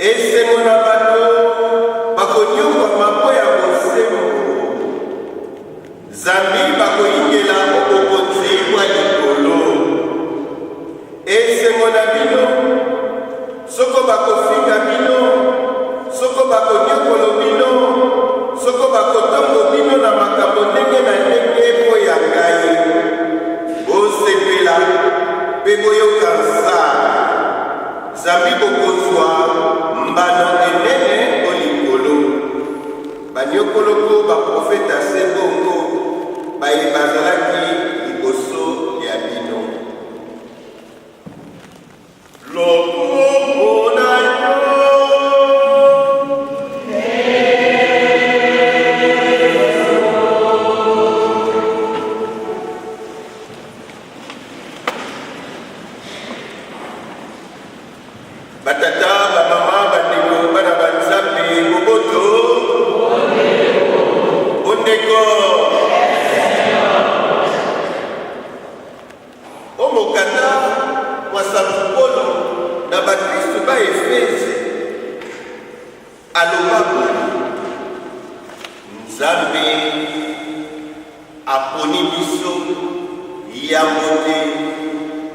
esengo na bato bakonyoka mapo ya bosembo zambi bakoyingela obokonzi bwa likolo esengo na bino soko bakofinga bino soko bakonyokolo bino soko bakotongo bino na makambo ndenge na ndenge po ya ngai bosepela mpe boyoka nsala zambi bokozwa mbano enene olikolo banyokoloko baprofeta se bongo baye bazalaki liboso ya bino lokombo na yo batata bamama bandeko bana banzambe boboto ondeko omokanda wasapukolo na bakristu ba efese alobabo nzambe aponi biso yango te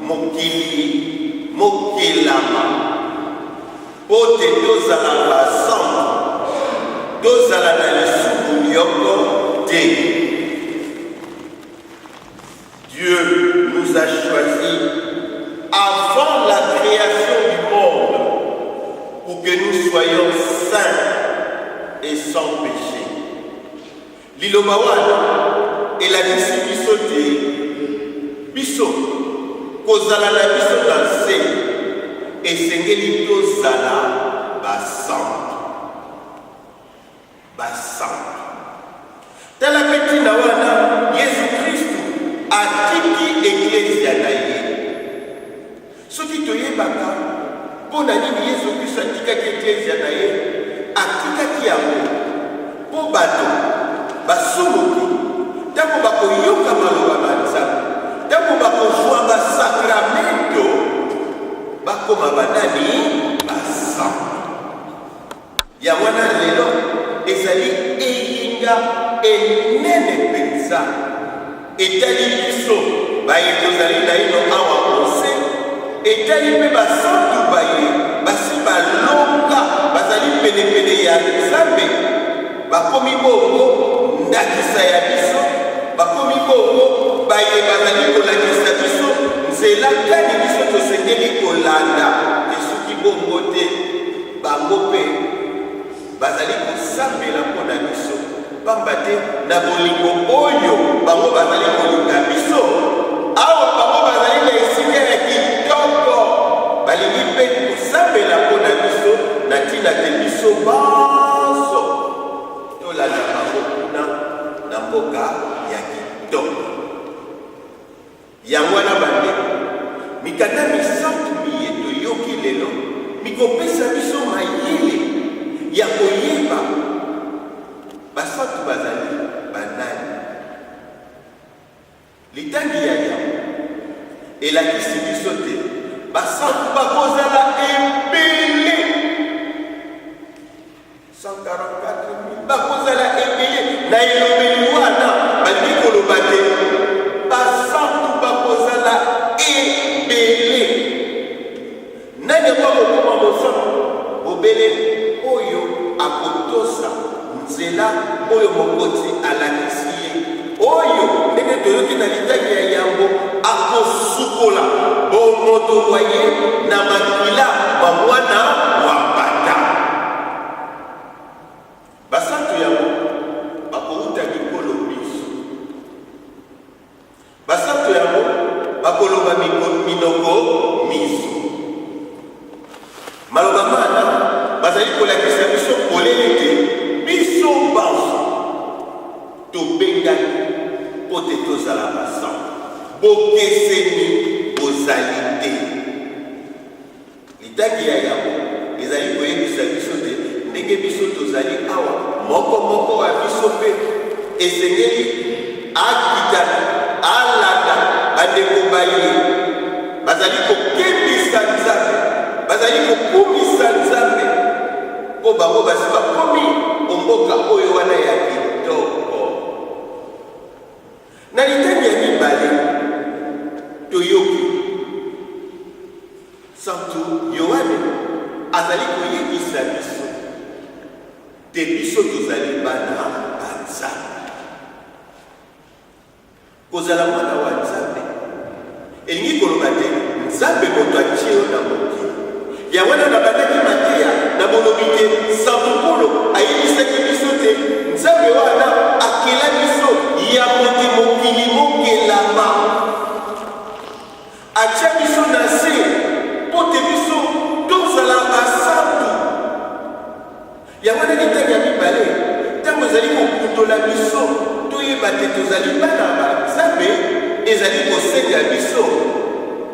mokili mokelama po te tozala basango tozala na lisumu nyoko te. Dieu nous a choisis avant la création du monde pour que nous soyons saints et sans péché. Liloba wana elakisi biso te biso kozala na biso na se esengeli tozala basantu tala peti na wana Yesu Kristu atiki eklezia na ye soki toyebaka mpo na nini Yesu Kristu atikaki eklezia na ye atikaki yango mpo bato basumuki ntango bakoyoka maloba na Nzambe ntango bakozwa basakramento bakoma banani basantu ya wana lelo ezali eyinga enene mpenza etali biso baye tozali na ino awa ose etali mpe basantu baye basi balonga bazali penepene ya Nzambe bakomi bongo ndakisa ya biso bakomi bongo baye bazali kolakisa biso nzela kani biso tosengeli kolanda esuki bongo te bango mpe bazali kosambela mpo na biso pamba te na bolingo oyo bango bazali kolinga biso awa bango bazali na esika ya kitoko balingi mpe kosambela mpo na biso na ntina te biso baso tolanda bango kuna na mboka ya kitoko yango wana bandeko mikanda misantu miye toyoki lelo mikopesa biso mayele ya koyeba basantu bazali banani litangi ya yango elakisi biso te basantu bakozala ebele 144,000 bakozala ebele na elobeli wana balingi koloba te basantu bakozala ebele nani akokoma mosantu obele oyo akotosa nzela oyo mokoti alakisi ye oyo ndenge toyoki na litangi ya yango akosukola bomoto wa ye na makila bamwana wa bata basantu yango bakouta mikolo biso basantu yango bakoloba minoko miso maloba mana bazali kolakisa biso polele te biso banso tobengaki mpo te tozala basantu bokeseni bozali te litangi ya yango ezali koyebisa biso te ndenge biso tozali awa moko ya biso mpe esengeli akita alanda bandeko baye bazali kokebisa Nzambe bazali kokumisa Nzambe po bango basi bakomi omboka oyo wana ya kitoko. Na litani ya mibale toyoki santu Yohane azali koyebisa biso te biso tozali bana ba Nzambe. Kozala mwana wa Nzambe elingi koloba te Nzambe moto atie yo na mokili. Ya wana na bandaki mateya na bolobi te santu Polo ayebisaki biso te Nzambe wana akela biso ya mote mokili mokelama, atia biso na se po te biso tozala basantu. Ya wana litani ya mibale ntango ezali kokundola biso toyeba te tozali bana ba Nzambe, ezali kosenga biso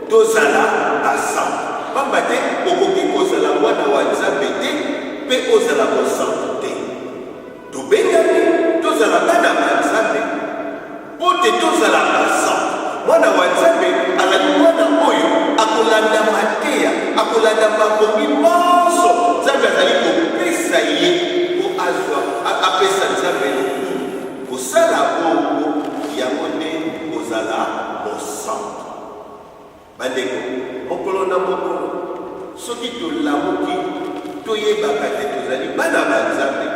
tozala basantu. Pamba te okoki kozala mwana wa Nzambe te mpe ozala mosantu te. Tobengami tozala bana ba Nzambe po te tozala basantu. Mwana wa Nzambe azali mwana oyo akolanda mateya, akolanda makomi nyonso Nzambe azali kopesa ye po azwa apesa Nzambe kosala bongo, yango nde kozala mosantu. Bandeko, mokolo na mokolo soki tolamuki toyebaka te tozali bana ba Nzambe.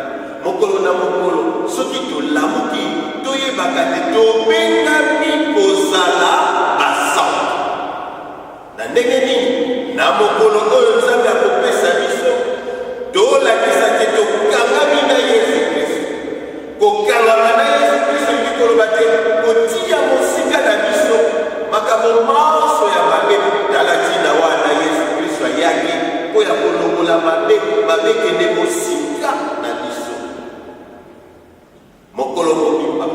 Mokolo na mokolo soki tolamuki toyebaka te tobengami kozala basantu. Na ndenge nini na mokolo oyo Nzambe akopesa biso tolakisa te tokangami na Yesu Kristo. Kokangama na Yesu Kristo likoloba te kotia mosika na biso makambo nyonso ya mabe. Tala ntina wana Yesu Kristo ayaki mpo ya kolongola mabe kende mosika na biso. Mokolo mobimba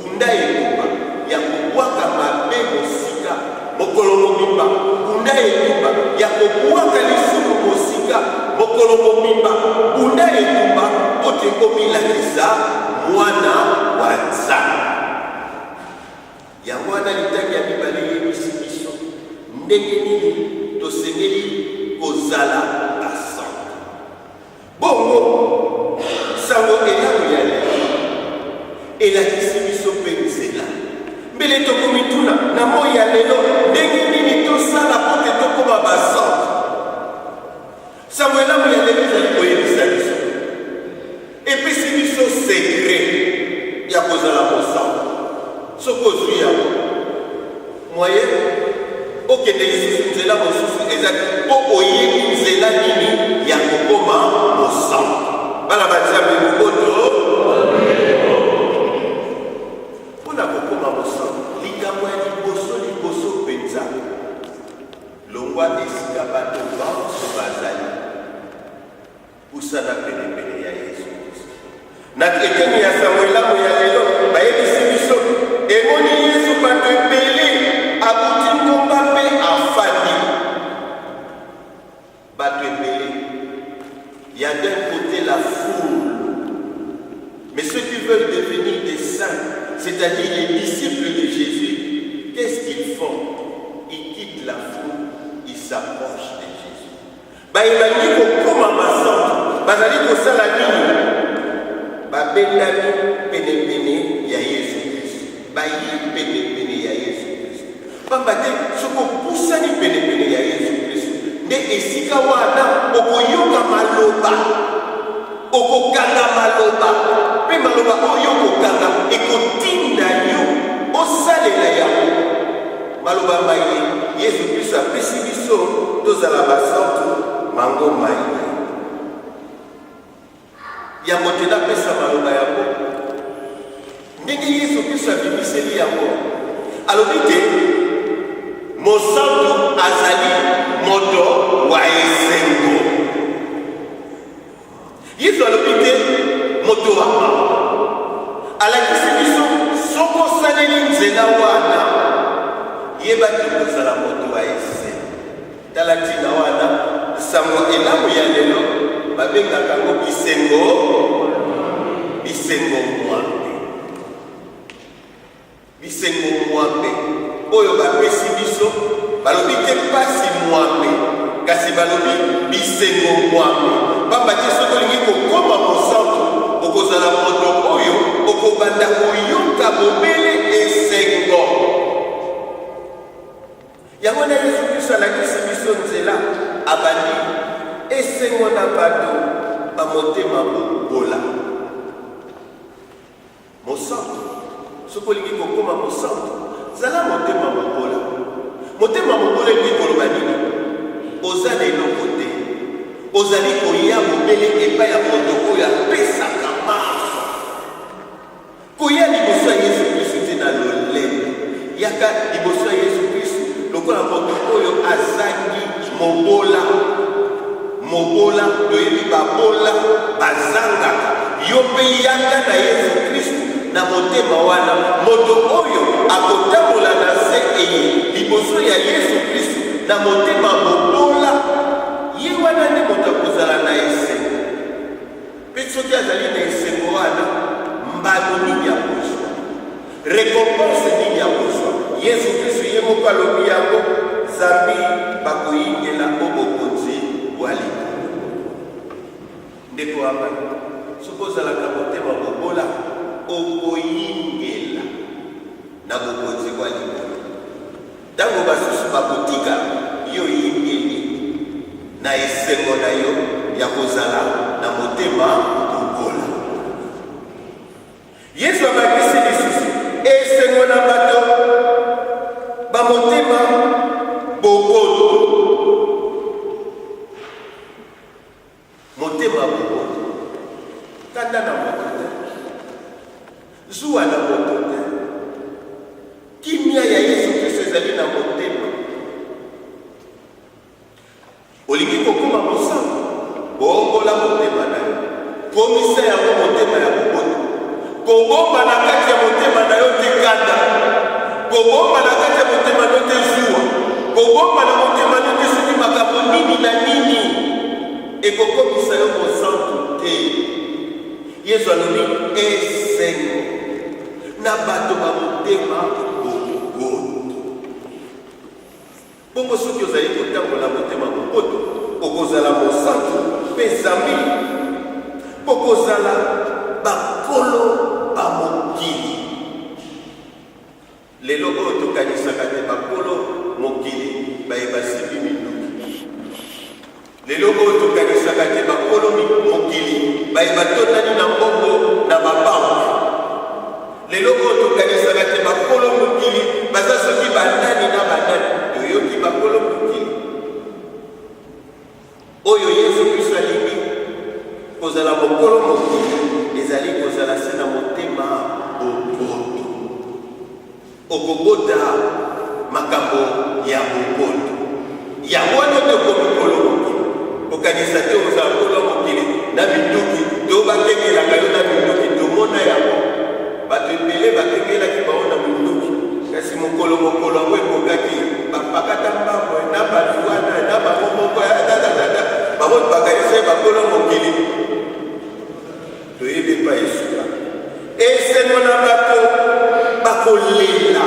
bunda etumba ya kobwaka mabe mosika. Mokolo mobimba bunda etumba ya kobwaka lisumu mosika. Mokolo mobimba bunda etumba po te komilakisa mwana wa Nzambe. Yango wana litaki ya mibale yebisi biso ndenge nini tosengeli kozala basantu. Bongo sango elamu ya lelo elakisi biso mpe nzela. Mbele tokomituna na moi ya lelo ndenge nini tosala po te tokoma basantu. Sango elamu ya lelo ezali koyebisa biso epesi biso sekre ya kozala mosantu. Soko ozwi yango moye okende lisusu nzela mosusu ezali mpo oyebi nzela nini ya kokoma mosantu. Bana ba Nzambe moboto mpona kokoma mosantu likambo ya liboso mpenza longwa esika bato banso bazali pusana penepene ya Yesu Kristo. Na ekeni ya Samuelamu ya lelo bayebisi biso emoni Yesu bato ebele abuti ngomba mpe afandi. Bato ebele, il y a d'un côté la foule, mais ceux qui veulent devenir des saints, c'est-à-dire les disciples de Jésus, qu'est-ce qu'ils font? Ils quittent la foule, ils s'approchent de Jésus. Bayebangi kokoma basantu bazali kosala nini? Babendami penepene ya Yesu Kristo. Bayi penepene ya Yesu Kristo. Pamba te soko pusani penepene ya Yesu Kristo nde esika wana okoyoka maloba, okokanga maloba, mpe maloba oyo okokanga ekotinda yo osalela yango. Maloba maye Yesu Kristo apesi biso tozala basantu mango maye. Yango te napesa maloba yango ndenge Yesu Kristo abimiseli yango. Alobi te mosantu azali moto wa esengo. Yesu alobi te moto wa pamba. Alakisi biso soko osaleli nzela wana yeba te kozala moto wa esengo. Tala ntina wana sango elamu ya lelo babengaka yango bisengo mwambe. Bisengo mwambe oyo bapesi biso balobi te pasi mwambe kasi balobi bisengo mwambe pamba te soki olingi kokoma mosantu okozala moto oyo okobanda koyoka bobele esengo yango na Yesu Kristo alakisi biso nzela abandi esengo na bato bamotema bobola mosantu soki olingi kokoma mosantu zala motema bobola motema bobola elingi koloba nini oza na eloko te ozali koya bobele epai ya moto oyo apesaka mafa koya liboso ya Yesu Kristo te na lolendo yaka liboso ya Yesu Kristo lokola moto oyo azangi mobola toyebi babola bazangaka yo mpe yaka na Yesu Kristo na motema wana moto oyo akotambola na se eye liboso ya Yesu Kristo na motema mobola ye wana nde moto akozala na esengo mpe soki azali na esengo wana mbano nini ya kozwa récompense nini ya kozwa Yesu Kristo ye moko alobi yango Nzambe bakoyingela obokonzi bwa likolo ndeko wana soki ozalaka motema mobola okoyingela na bokonzi bwa likolo ntango basusu bakotika yo yingeli na esengo na yo ya kozala na motema mobola Yesu abakisi lisusu esengo na bato bamotema boboto motema boboto kanda na moto te zuwa na moto te kimia ya Yesu Kristo ezali na motema olingi kokoma mosantu bombola motema na yo komisa yango motema ya boboto kobomba na kati ya motema na yo te kanda kobomba na kati ya motema na yo te zuwa kobomba na motema na yo te soki makambo nini na nini ekokomisa yo mosantu te Yesu alobi esengo na bato bamotema boboto bongo soki ozali kotambola motema boboto okozala mosantu mpe Nzambe okozala bakolo bamokili lelo oyo tokanisaka te bakolo mokili bayeba sibi minduki lelo oyo tokanisaka te bakolo mokili bayeba tondani na mbongo na babanke lelo oyo tokanisaka te bakolo mokili baza soki bandani na bandani toyoki bakolo mokili oyo Yesu Kristo alingi kozala mokolo mokili ezali kozala se na motema boboto okobota makambo ya boboto yango wana te okomikolo mokili okanisa te ozala kolo mokili na minduki to bakengelaka yo na minduki tomona yango bato ebele bakengelaki bao na minduki kasi mokolo yango ekokaki bapakata mbambo na baluwana na bango moko dadadada bango bakanisa bakolo mokili toyebi pa esuka esengo na bato bakolela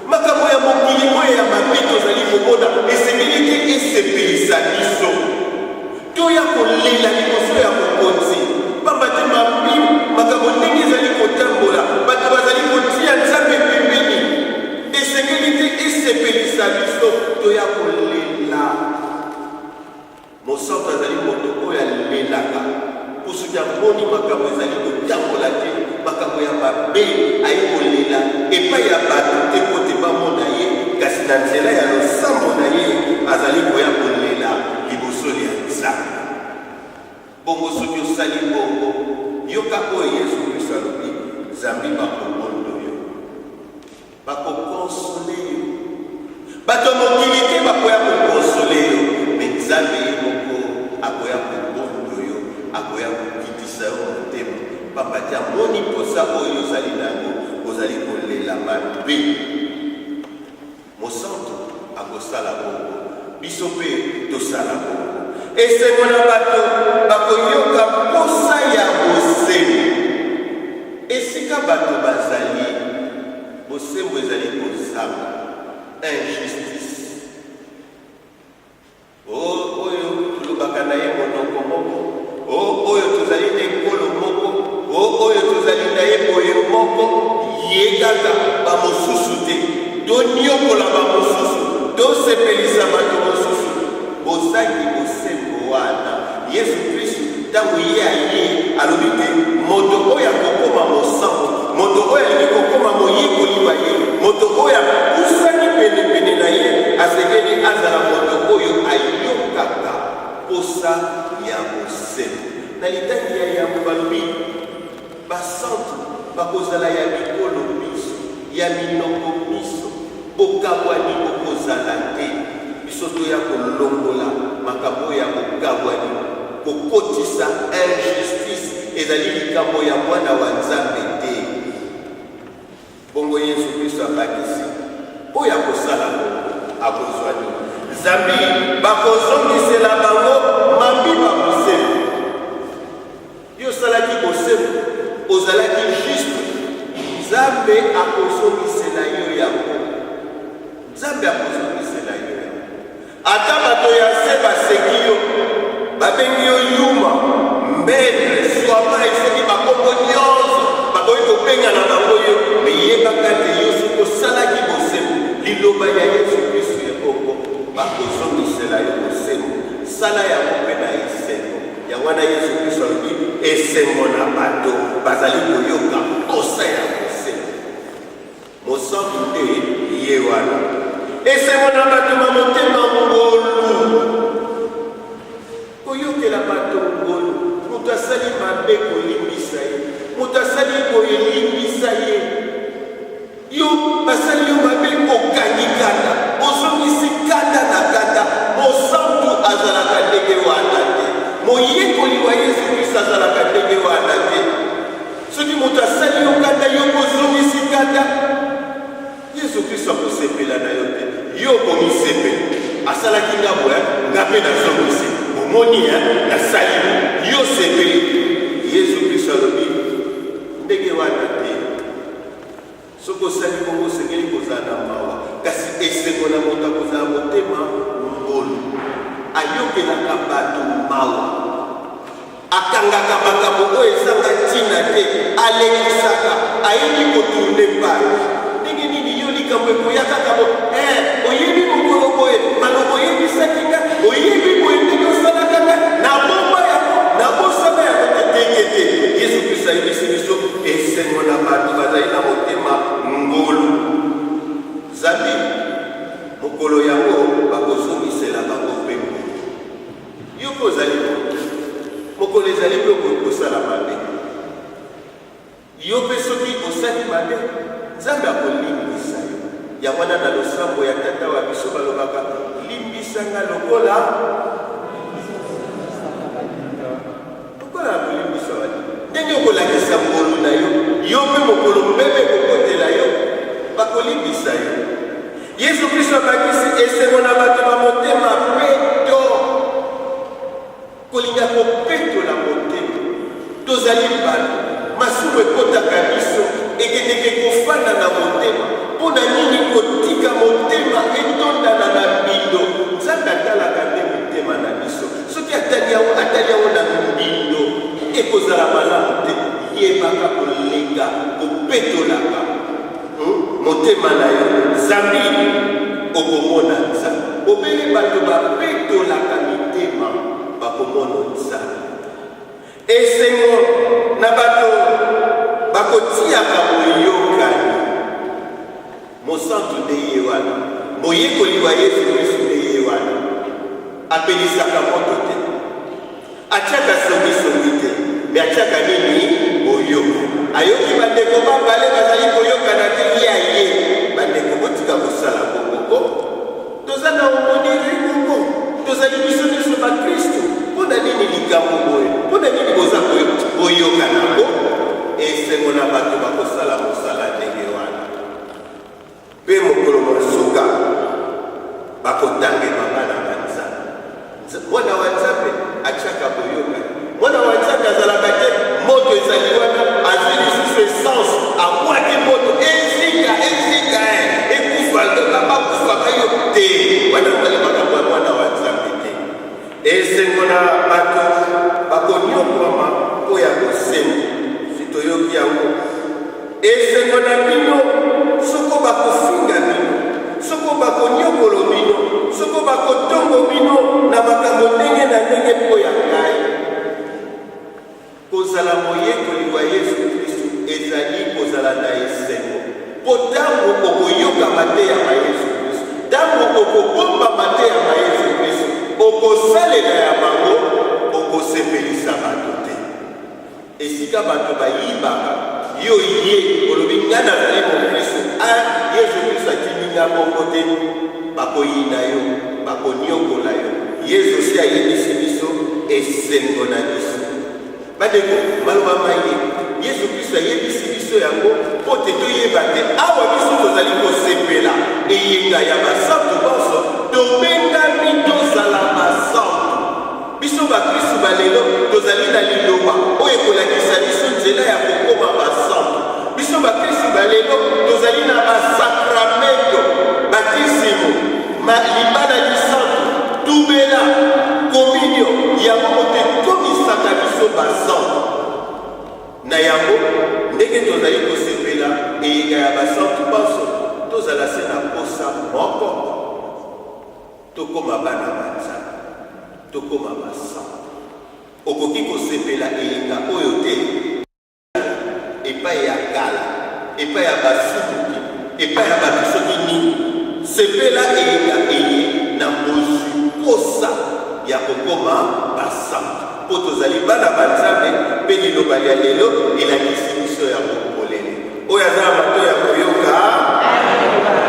makambo ya mokili oyo ya mabe tozali komona esengeli te esepelisa biso toya kolela liboso ya mokonzi pamba te makambo ndenge ezali kotambola bato bazali kotia Nzambe pembeni esengeli te esepelisa biso toya kolela mosantu azali moto oyo alelaka soki amoni makambo ezali kotambola te makambo ya mabe ayi kolela epai ya bato te po te bamona ye kasi na nzela ya losambo na ye azali koya kolela liboso ya Nzambe bongo soki osali bongo yoka oyo Yesu Kristo alobi Nzambe bakobondo yo bakokonsole yo bato mokili te bakoya kokonsole yo me Nzambe ye moko akoya kobondo yo akoya kokitisa yo motema pamba te amoni mposa oyo ozali nango ozali kolela mabe mosantu akosala bongo biso mpe tosala bongo esengo na bato bakoyoka mposa ya bosembo esika bato bazali bosembo ezali kozanga injustice toniokola bamosusu tosepelisa bato mosusu bozangi bosembo wana. Yesu Kristu ntango ye aye alobi te moto oyo akokoma mosango, moto oyo alingi kokoma moyekoli wa ye, moto oyo akusani penepene na ye asengeli azala moto oyo ayokaka posa ya bosembo. Na litangi ya yambo balobi basantu bakozala ya mikolo miso, ya minoko miso, bokabwani bokozala te. Biso toya kolongola makambo ya bokabwani, kokotisa injustice ezali likambo ya mwana wa Nzambe te. Bongo Yesu Kristo abakisi oyo akosala akozwani Nzambe bakozongisela bango mabiba bosembo. Yo salaki bosembo ozalaki juste, Nzambe akozongisela yo yango. Nzambe akozongisela yo yango. Ata bato ya se baseki yo babengi yo yuma mbele swama eseki bakombo nyonso bakoki kobenga na bango yo, me yebaka te yo soki osalaki bosembo liloba ya Yesu Kristo ekoko bakozongisela yo bosembo. Sala yango mpe na esengo ya wana Yesu Kristo alobi esengo na bato bazali koyoka posa ya bosembo. Mosantu te ye wana esengo na bato na motema ngolu koyokela bato ngolu. Moto asali mabe kolimbisa ye, moto asali koyelimbisa ye, yo basali yo mabe kokangi kanda ozongisi kanda na kanda. Mosantu azalaka ndenge wana te, moyekoli wa Yesu Kristo azalaka ndenge wana te. Soki moto asali yo kanda yo kozongisi kanda, Yesu Kristo akosepela na yo te, yo komisepela. Asalaki nga boya nga mpe nazongisi omoni nasali yo sepeli. Yesu Kristo alobi ndenge wana te. Soki osali bongo osengeli kozala na mawa, kasi esengo na moto akozala motema ngolu, ayokelaka bato mawa, akangaka makambo oyo ezanga ntina te, alekisaka, ayebi kotourne page. Ndenge nini yo likambo ekoyaka kabo oyebi mokolo boye malobo oyebisaki nga, oyebi boye ndenge osalaka nga na bomba yako na bosana yako teteke te. Yesu Kristo ayebisi biso esengo na bato bazali na motema ngolu. Nzambe mokolo yango bakozongisela bango mpe yo mpe ozali mokolo ezali mpe kosala mabe. Yo mpe soki osali mabe Nzambe akolimbisa yo. Ya wana na losambo ya tata wa biso balobaka limbisa nga lokola akolimbisa wali ndenge okolakisa ngolu na yo, yo mpe mokolo mbebe kokotela yo bakolimbisa yo. Yesu Kristo abakisi esengo na bato ba motema peto, kolinga kopetola motema. Tozali bato masumu ekotaka biso ekendeke kofanda na motema. Mpona nini kotika motema etondana na mbindo? Nzambe atalaka nde motema na biso. Soki atali yango na mbindo ekozala malamu te. Yebaka kolenga kopetolaka motema na yo. Nzambe okomona Nzambe. Obele bato bapetolaka mitema bakomona Nzambe. Esengo na bato bakotiaka boyokani. Mosantu nde ye wana, moyekoli wa Yesu Kristo nde ye wana. Apelisaka moto te, atiaka songisongi te, me atiaka nini? Boyoka. Ayoki bandeko babale bazali koyokana te ya ye. Bandeko botika kosala kongoko, toza na omoniri koko, tozali biso nyonso bakristo. Mpona nini likambo boye? Mpona nini boza boyokana ko? Esengo na bato bakosala mosala ndenge wana. Pe mokolo mosuka bakotange mabana na Nzambe. Mwana wa Nzambe atiaka boyoka. Mwana wa Nzambe azalaka te moto ezali wana azwi lisusu essence akwaki moto ezika ekufa bakufaka yo te. Wana mali makambo ya mwana wa Nzambe te. Esengo na bato bakonyokwama mpo ya bosembo sitoyoki yango. Esengo na bino soko bakofinga bino soko bakonyokolo bino, soko bakotongo bino na makambo ndenge na ndenge mpo ya ngai. Kozala moyekoli wa Yesu Kristu ezali kozala na esengo. Po ntango okoyoka mateya ma Yesu Kristu, ntango okobomba mateya ma Yesu Kristu, okosalela ya bango, okosepelisa bato te. Esika bato bayibaka yo ye olobi nga nazali mo Kristu, Yesu Kristu akiminga bongo te, bakoyina yo, bakonyokola yo. Yesu si ayebisi biso esengo na biso. Bandeko maloba maye Yesu Kristu ayebisi biso yango po te toyeba te awa biso tozali kosepela eyenga ya basantu bonso tobengami tozala basantu. Biso bakristu balelo tozali na liloba oyo ekolakisa biso nzela ya kokoma basantu. Biso bakristu balelo tozali na basakramento, batisimo, libana lisantu, tubela, kominio, yango mote komisaka biso basantu. Na yango ndenge tozali kosepela eyenga ya basantu banso tozala se na posa moko tokoma bana banzambe, tokoma basantu. Okoki kosepela eyenga oyo te epai ya kala, epai ya basubuki, epai ya bato soki nini. Sepela eyenga eye na mozwi posa ya kokoma basantu. Po tozali bana banzambe mpe liloba ya lelo elakisi biso ya mokolele. Oyo aza bato ya koyoka,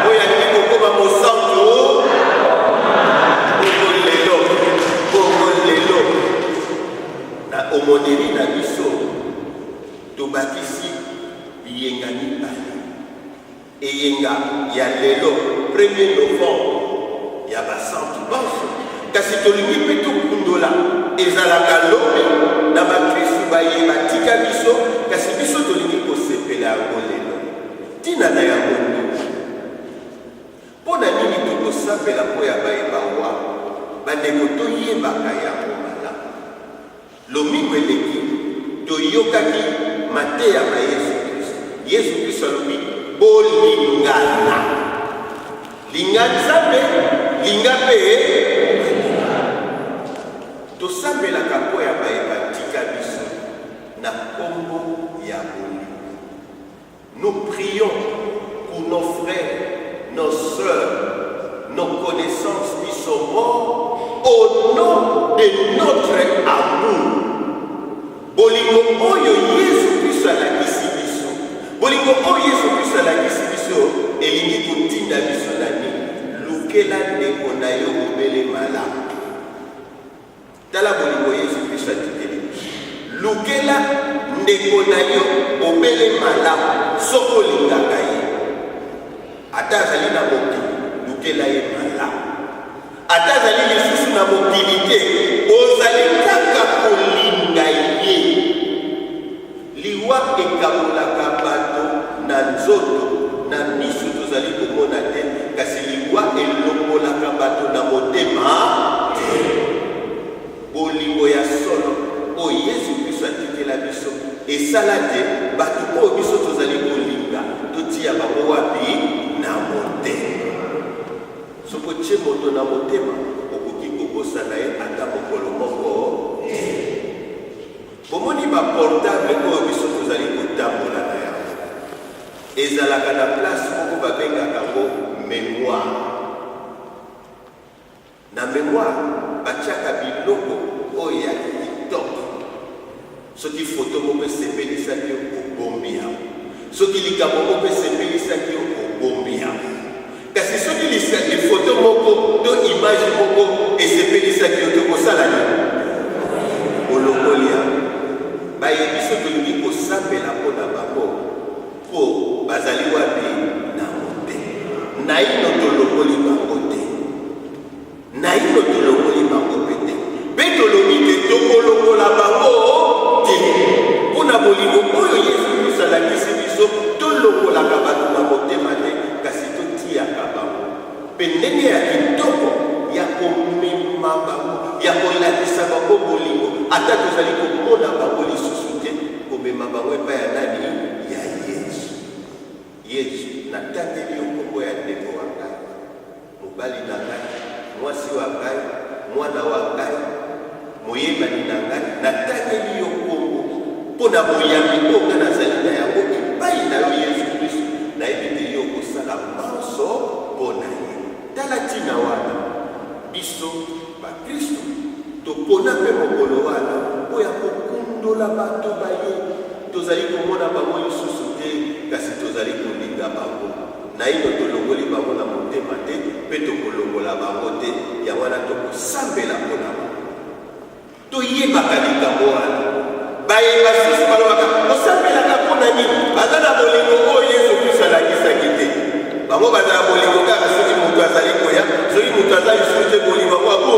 oyo alingi kokoma mosantu, bongo lelo na omoneli na biso tobakisi biyenga mibale. Eyenga ya lelo 1er novembre ya basantu banso, kasi tolingi mpe tokundola ezalaka lobi na bakristu baye batika biso, kasi biso tolingi kosepela yango lelo. Tina na yango nini? Mpo na nini tokosapela mpo ya bayeba wa bandeko toyebaka yango malamu. Lomingo eleki toyokaki mateya ma Yesu Kristu. Yesu Kristu alobi bolingana, linga nzambe, linga mpe tosambelaka mpo ya bayeba tika biso na kombo ya bolingo. Nous prions pour nos frères, nos sœurs, nos connaissances qui sont morts au nom de notre amour. Bolingo oyo Yesu Kristu alakisi biso, bolingo oyo Yesu Kristu alakisi biso elingi kotinda biso na nini? Lukela ndeko na yo obele malamu. Tala bolingo Yesu Kristu atikeli. Lukela ndeko na yo obele malamu soko lingaka ye. Ata azali na mokili, lukela ye malamu. Ata azali lisusu na mokili te, ozali kaka kolinga ye. Liwa ekabolaka bato na nzoto, na miso tozali komona te, kasi liwa elongolaka bato na motema te. Bolingo ya solo o Yesu Kristu atikela biso esala te bato oyo biso tozali kolinga totia bango wapi? Na motema. Soko tie moto na motema okoki kobosana ye ata mokolo moko te. Bomoni baportable oyo biso tozali kotambola na yango ezalaka na place moko babengaka yango mémoire. Na mémoire batiaka biloko oyo ya kitoko. Soki foto moko esepelisaki yo obombi yango, soki likambo moko esepelisaki yo obombi yango. Kasi soki lifoto moko to image moko esepelisaki yo tokosala nini? Olokoli yango. Bayebi so tolingi kosambela mpo na bango mpo bazali wapi? Na motema. Naino tolokoli bango te, naino tolokoli bango pe te, mpe tolobi te tokolokola bango te. Mpo na bolingo oyo Yesu Kristu alakisi biso tolokolaka bato na motema te, kasi totiaka bango mpe ndenge ya kitoko ya komema bango, ya kolakisa bango bolingo, ata tozali komona bango lisusu te, komema bango epai ya nani? Ya Yesu. Yesu, natangeli yo kombo ya ndeko wa ngai, mobali na ngai, mwasi wa ngai, mwana wa ngai, moyebani na ngai, natangeli yo kombo mpo na boyambi oyo nga nazali na yango epai na yo Yesu Kristo, nayebi te yo kosala manso mpo na ye. Tala ntina wana biso bakristo topona mpe mokolo wana oyo ya kokundola bato baye, tozali komona bango lisusu te, kasi tozali kolinga bango. Naino tolongoli bango na motema te, mpe tokolongola bango te, ya wana tokosambela mpona bango. Toyebaka likambo wana bayeba susu balobaka osambelaka mpona nini? Baza na bolingo oyo Yesu Kristo alakisaki te. Bango baza na bolingo kaka soki moto azali koya, soki moto azali susu te bolingo kwabo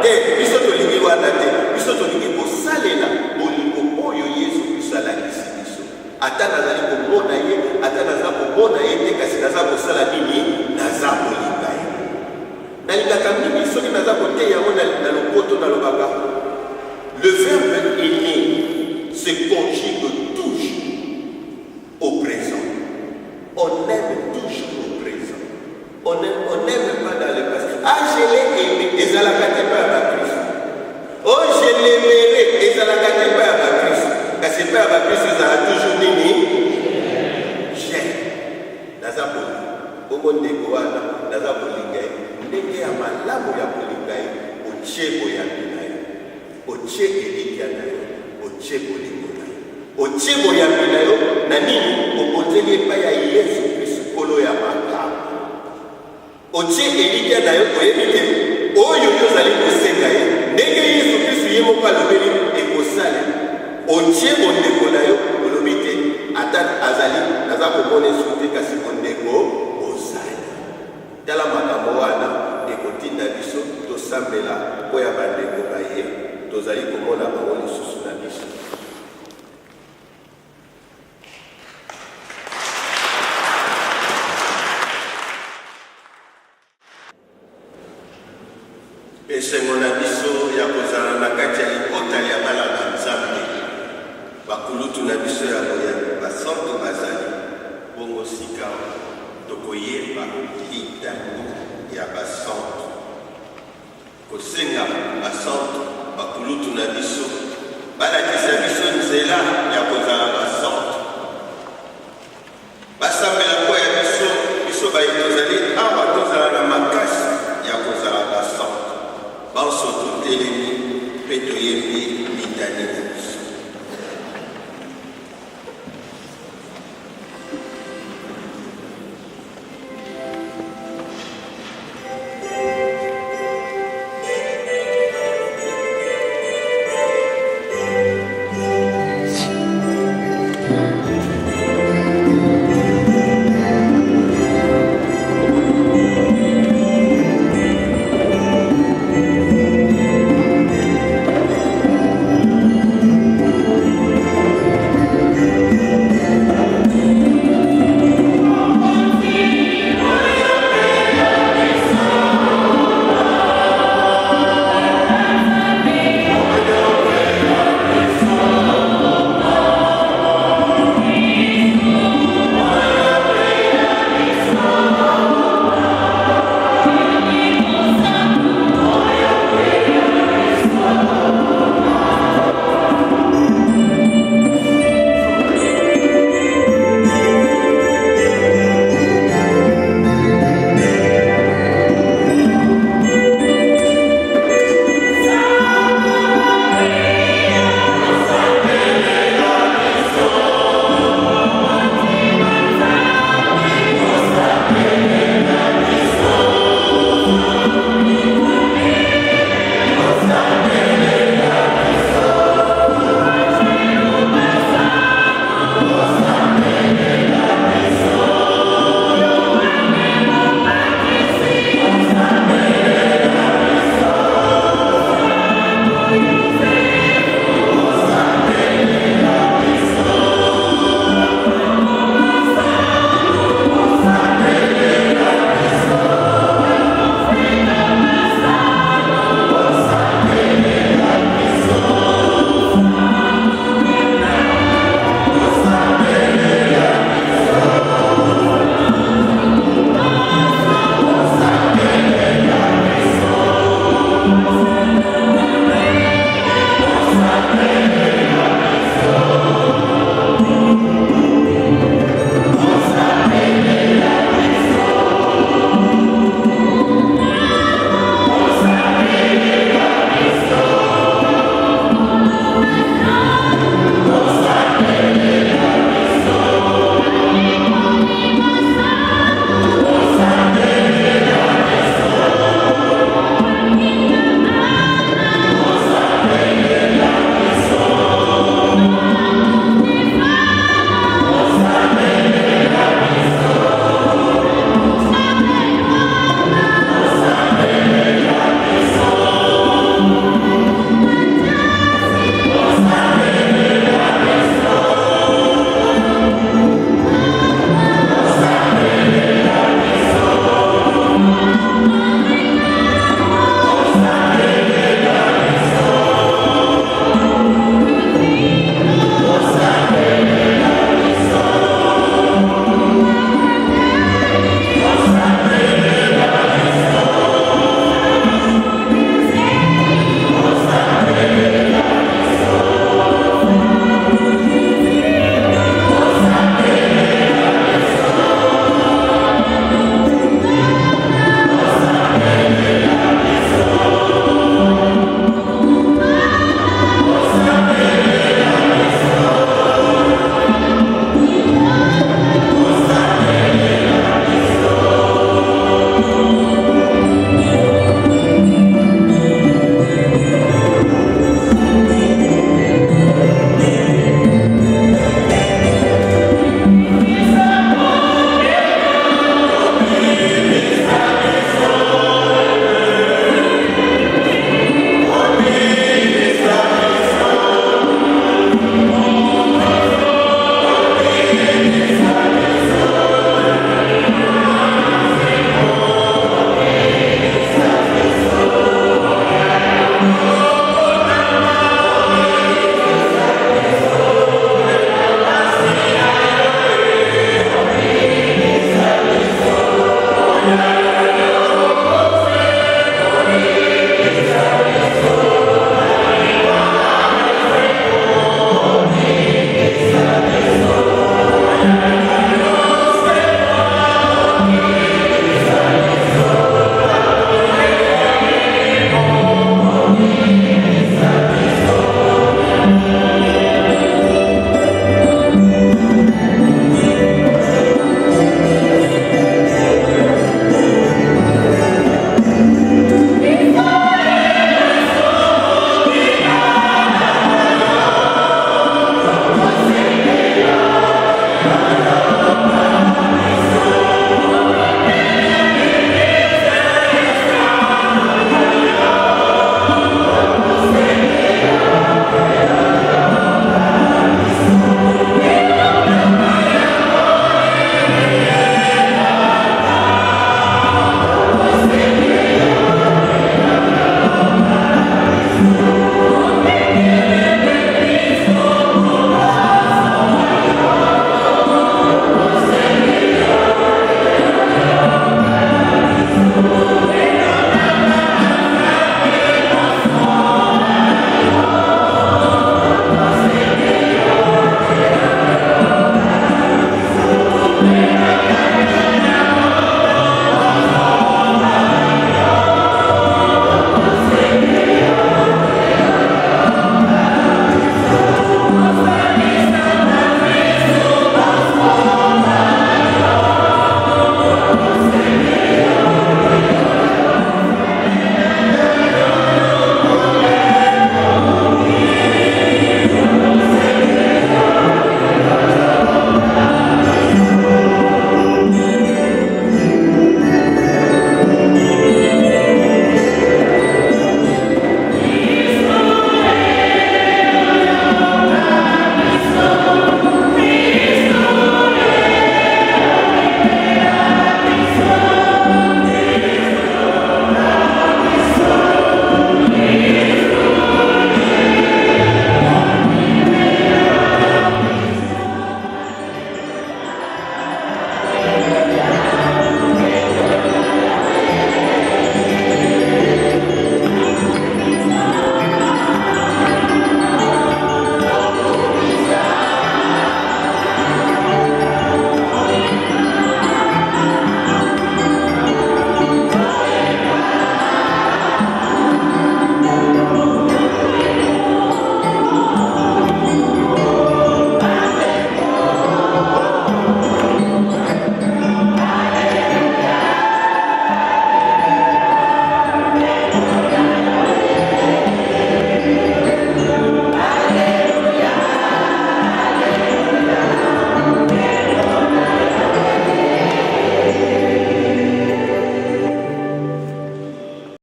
te. Biso tolingi wana te, biso tolingi kosalela bolingo oyo Yesu Kristo alakisi biso. Ata nazali komona ye, ata naza komona ye te, kasi naza kosala nini? Naza kolinga ye. Nalingaka mingi soki naza koteya yango na lopoto nalobaka le verbe aimer se conjugue toujours au présent. On aime toujours au présent. On n'aime pas dans le passé. Ah, je l'ai aimé, et ça l'a gâté pas à Christ. Oh, je l'aimerai, et ça l'a gâté pas à Christ. Car c'est pas à Christ, ça a toujours dit, j'aime. Naza boli. Au monde de Goana, Naza bolingaï. Ndenge ya malamu ya bolingaï, au tchebo ya binaï. Au tchebo ya binaï. Au tchebo lingonaï. Au tchebo ya binaï. Nani, au bonzeli pa ya Yesu Christ, kolo ya makamu. Otie elika na yo koyebite oyo yozali kosenga ye ndenge Yesu Kristo ye moko alobeli ekosala. Otie bondeko na yo olobite ata azali naza komona esu te kasi bondeko ozali. Tala makambo wana ekotinda biso tosambela mpo ya bandeko baye tozali komona bango lisusu na biso. Esengo na biso ya kozala na kati ya libota ya bana na Nzambe, bakulutu na biso ya boya basantu bazali bongo sika tokoyeba litani ya basantu, kosenga basantu bakulutu na biso balakisa biso nzela ya kozala basantu, basambela mpo ya biso baye tozali awa tozala na makasi ya kozala basantu. Banso totelemi mpe toyebi litani na biso.